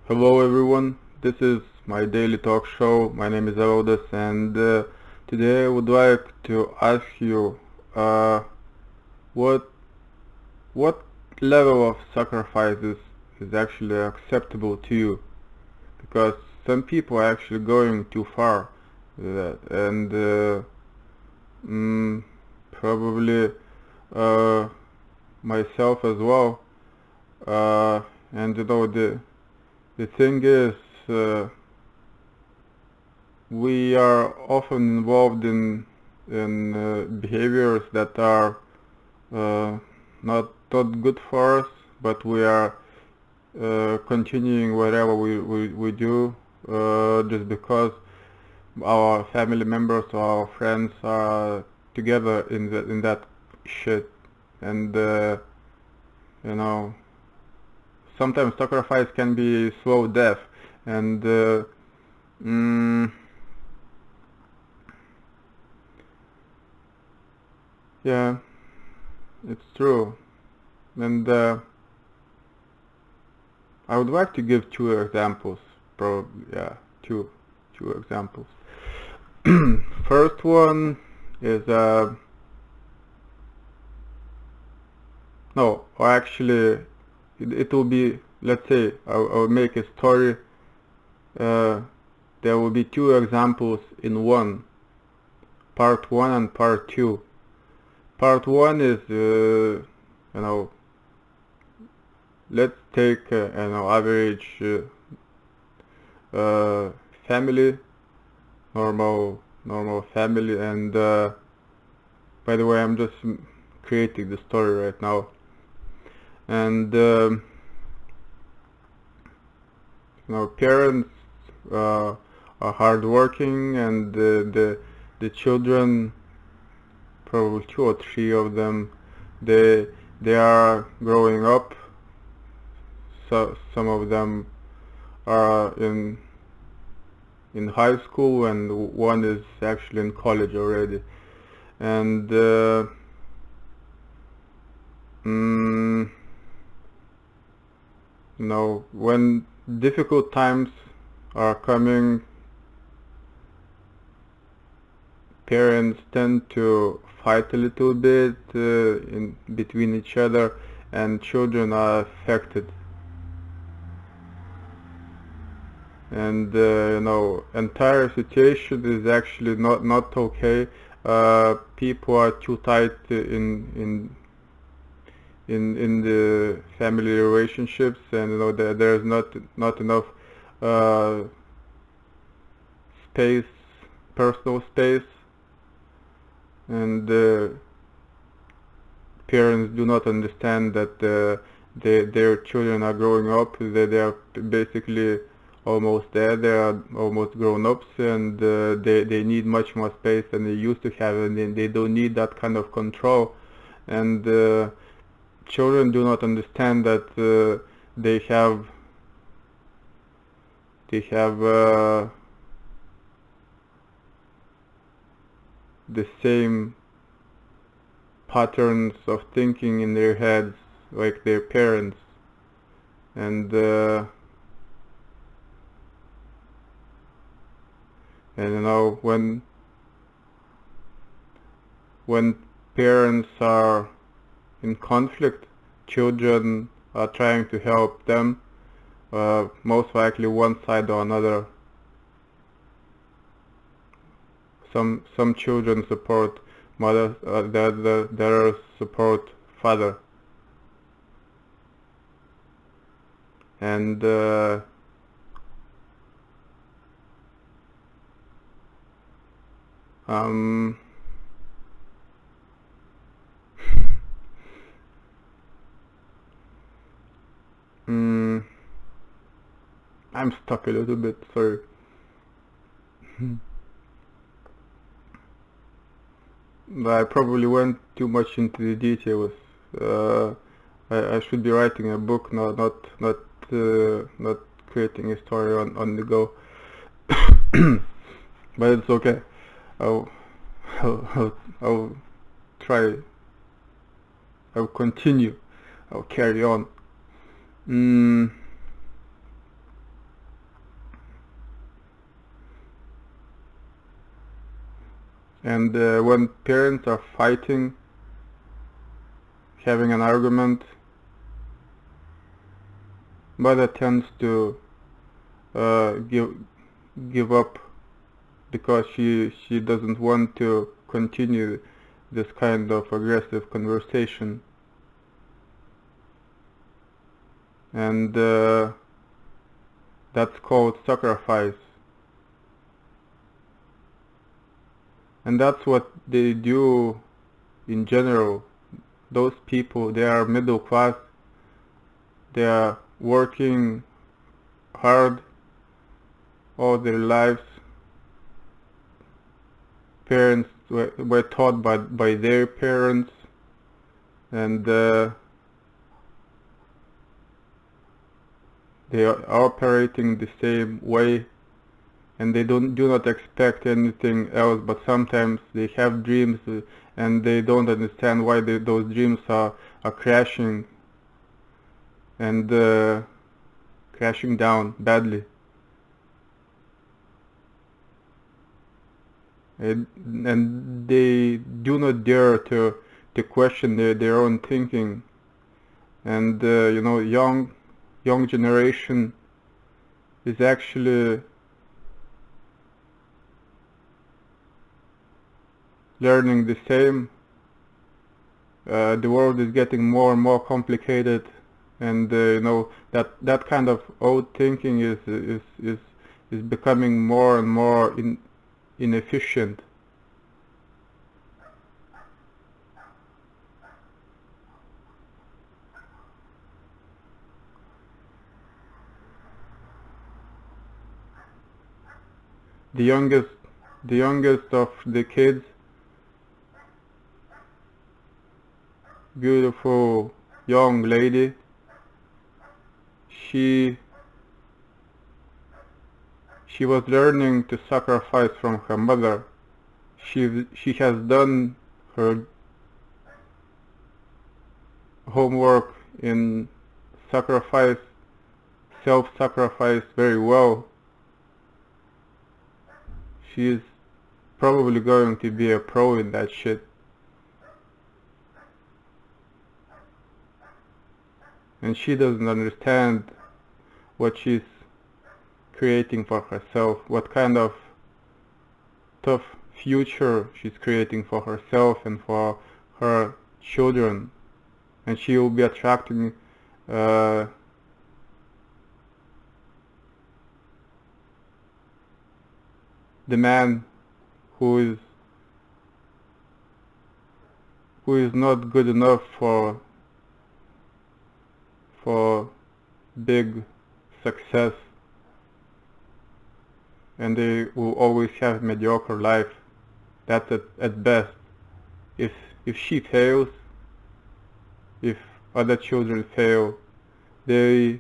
Hello everyone, this is my daily talk show. My name is Evaldas and today I would like to ask you uh, what what level of sacrifices is actually acceptable to you, because some people are actually going too far with that, and mm, probably uh, myself as well. Uh, and the thing is, uh, we are often involved in behaviors that are uh, not good for us, but we are continuing whatever we do just because our family members or our friends are together in that shit. And you know, sometimes sacrifice can be slow death. And mm, yeah, it's true. And I would like to give two examples, probably, yeah, two examples. First one is, no, or actually, it will be, let's say, I'll make a story, uh, there will be two examples in one, part one and part two. Part one is, you know, let's take, average uh, family, normal family, and by the way, I'm just creating the story right now. And parents are hardworking, and the children, probably two or three of them, they they are growing up. So some of them are in high school, and one is actually in college already. And mm, when difficult times are coming, parents tend to fight a little bit in between each other, and children are affected. And entire situation is actually not okay. People are too tight in the family relationships, and there's not enough uh, space, personal space, and parents do not understand that their children are growing up. They are basically almost there. They are almost grown-ups, and they need much more space than they used to have, and they don't need that kind of control. And children do not understand that they have the same patterns of thinking in their heads like their parents. And when parents are in conflict, children are trying to help them, most likely one side or another. Some children support mother, the others support father. And um, mm, I'm stuck a little bit, sorry. I probably went too much into the details. Uh, I should be writing a book, not creating a story on the go. But it's okay. I'll, I'll try. I'll continue. I'll carry on. Mm, And when parents are fighting, having an argument, mother tends to give up because she doesn't want to continue this kind of aggressive conversation. And that's called sacrifice. And that's what they do in general. Those people, they are middle class, they are working hard all their lives. Parents were taught by their parents, and they are operating the same way, and they do not expect anything else. But sometimes they have dreams, and they don't understand why those dreams are crashing and crashing down badly. And they do not dare to question their own thinking. And you know, young generation is actually learning the same. The world is getting more and more complicated, and you know, that kind of old thinking is becoming more and more inefficient. The youngest of the kids, beautiful young lady, she was learning to sacrifice from her mother. She has done her homework in sacrifice, self-sacrifice very well. She is probably going to be a pro in that shit. And she doesn't understand what she's creating for herself, what kind of tough future she's creating for herself and for her children. And she will be attracting the man who is not good enough for big success, and they will always have mediocre life. That's at best. If she fails, if other children fail, they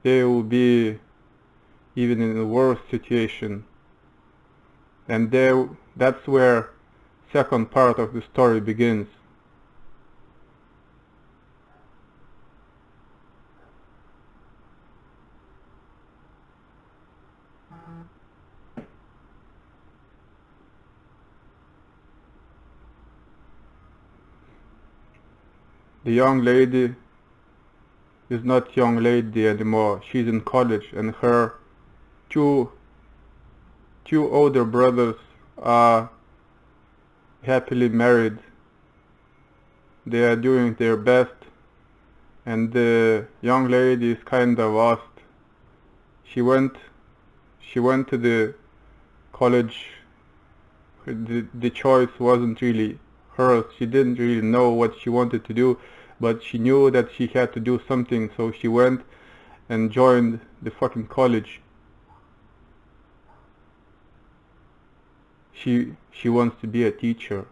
will be even in a worse situation. And that's where second part of the story begins. The young lady is not young lady anymore. She's in college, and her two older brothers are happily married. They are doing their best, and the young lady is kinda lost. She went to the college. The choice wasn't really hers. She didn't really know what she wanted to do, but she knew that she had to do something, so she went and joined the fucking college. She wants to be a teacher.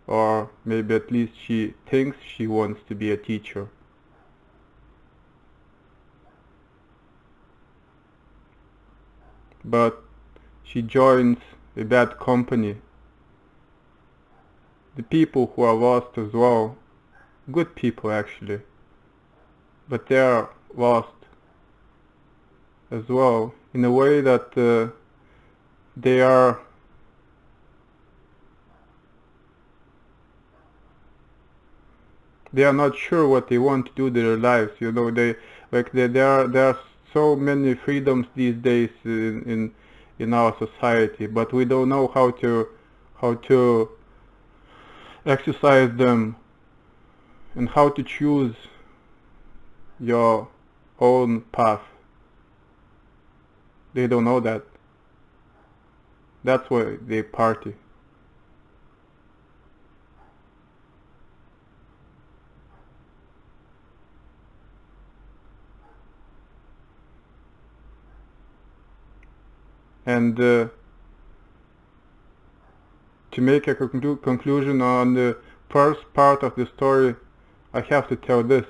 Or maybe at least she thinks she wants to be a teacher. But she joins a bad company. The people who are lost as well, good people actually, but they are lost as well, in a way that they are they are not sure what they want to do with their lives. You know, there are so many freedoms these days in our society, but we don't know how to exercise them and how to choose your own path. They don't know that. That's why they party. And to make a conclusion on the first part of the story, I have to tell this.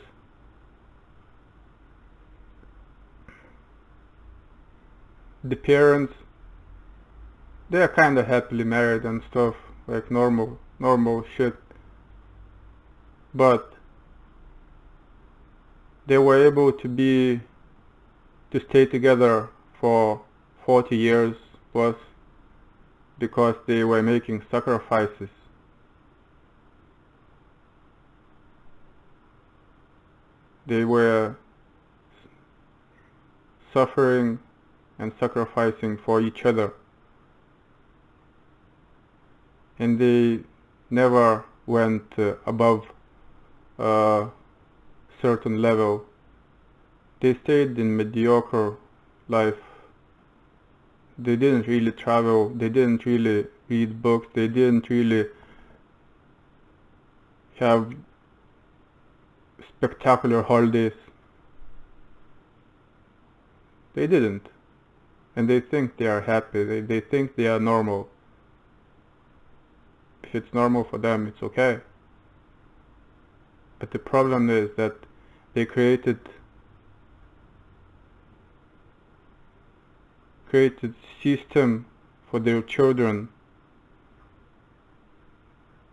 The parents, they are kinda happily married and stuff, like normal shit. But they were able to stay together for 40 years plus because they were making sacrifices. They were suffering and sacrificing for each other. And they never went above a certain level. They stayed in mediocre life. They didn't really travel, they didn't really read books, they didn't really have spectacular holidays. They didn't. And they think they are happy, they think they are normal. If it's normal for them, it's okay. But the problem is that they created system for their children.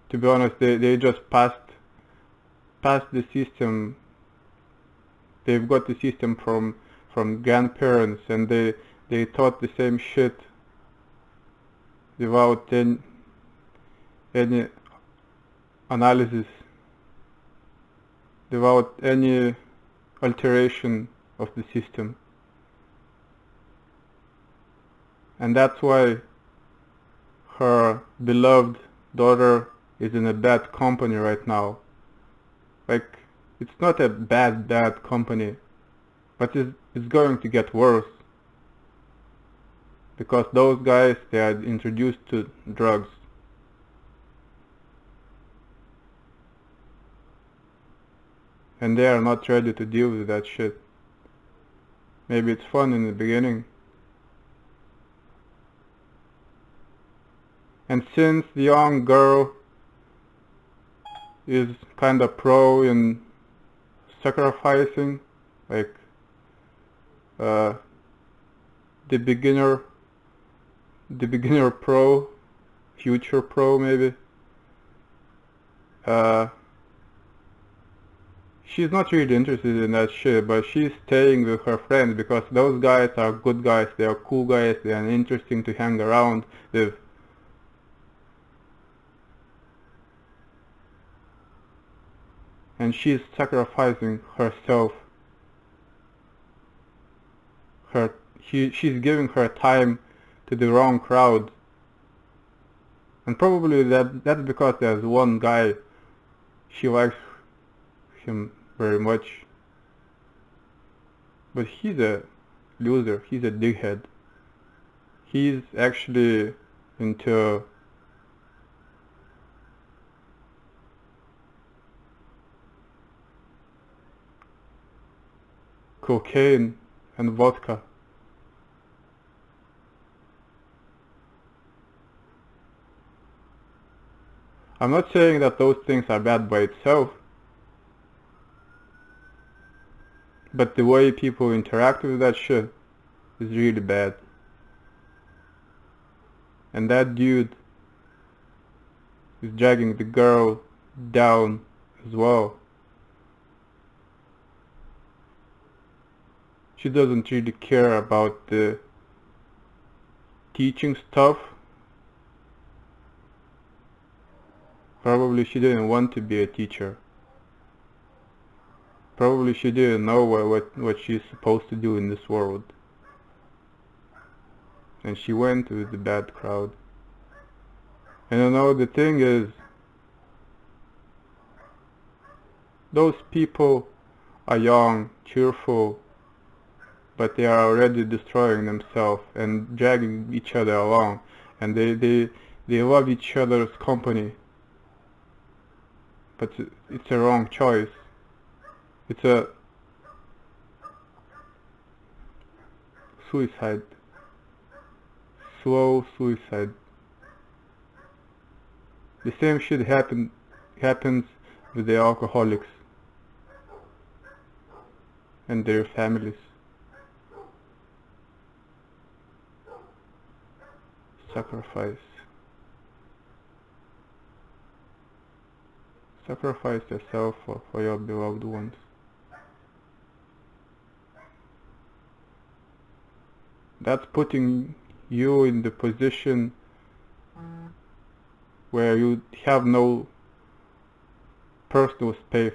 To be honest, they just passed the system. They've got the system from grandparents, and they taught the same shit without any analysis, without any alteration of the system. And that's why her beloved daughter is in a bad company right now. Like, it's not a bad company, but it's going to get worse. Because those guys, they are introduced to drugs. And they are not ready to deal with that shit. Maybe it's fun in the beginning. And since the young girl is kinda pro in sacrificing, like the beginner pro, future pro maybe, she's not really interested in that shit, but she's staying with her friends because those guys are good guys, they are cool guys, they are interesting to hang around with. And she's sacrificing herself. She's giving her time to the wrong crowd. And probably that's because there's one guy, she likes him very much. But he's a loser, he's a dickhead. He's actually into cocaine and vodka. I'm not saying that those things are bad by itself, but the way people interact with that shit is really bad. And that dude is dragging the girl down as well. She doesn't really care about the teaching stuff. Probably she didn't want to be a teacher. Probably she didn't know what she's supposed to do in this world. And she went with the bad crowd. And you know, the thing is, those people are young, cheerful, but they are already destroying themselves and dragging each other along. And they love each other's company. But it's a wrong choice. It's a suicide. Slow suicide. The same shit happens with the alcoholics and their families. Sacrifice. Sacrifice yourself for your beloved ones. That's putting you in the position where you have no personal space,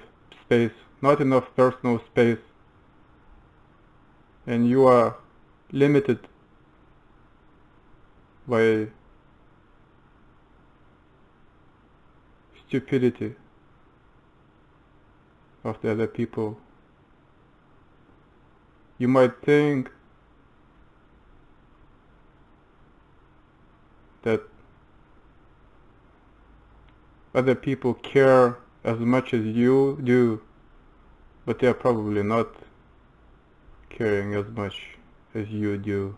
not enough personal space, and you are limited by stupidity of the other people. You might think that other people care as much as you do, but they are probably not caring as much as you do.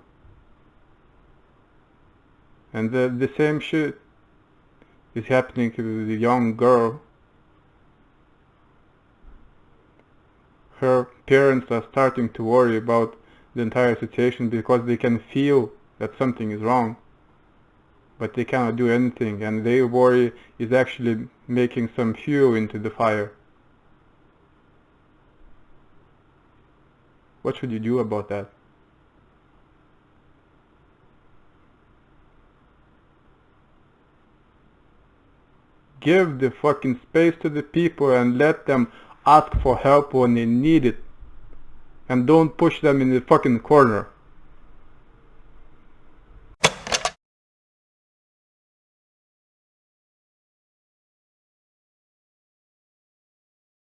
And the same shit is happening to the young girl. Her parents are starting to worry about the entire situation because they can feel that something is wrong, but they cannot do anything, and their worry is actually making some fuel into the fire. What should you do about that? Give the fucking space to the people and let them ask for help when they need it. And don't push them in the fucking corner.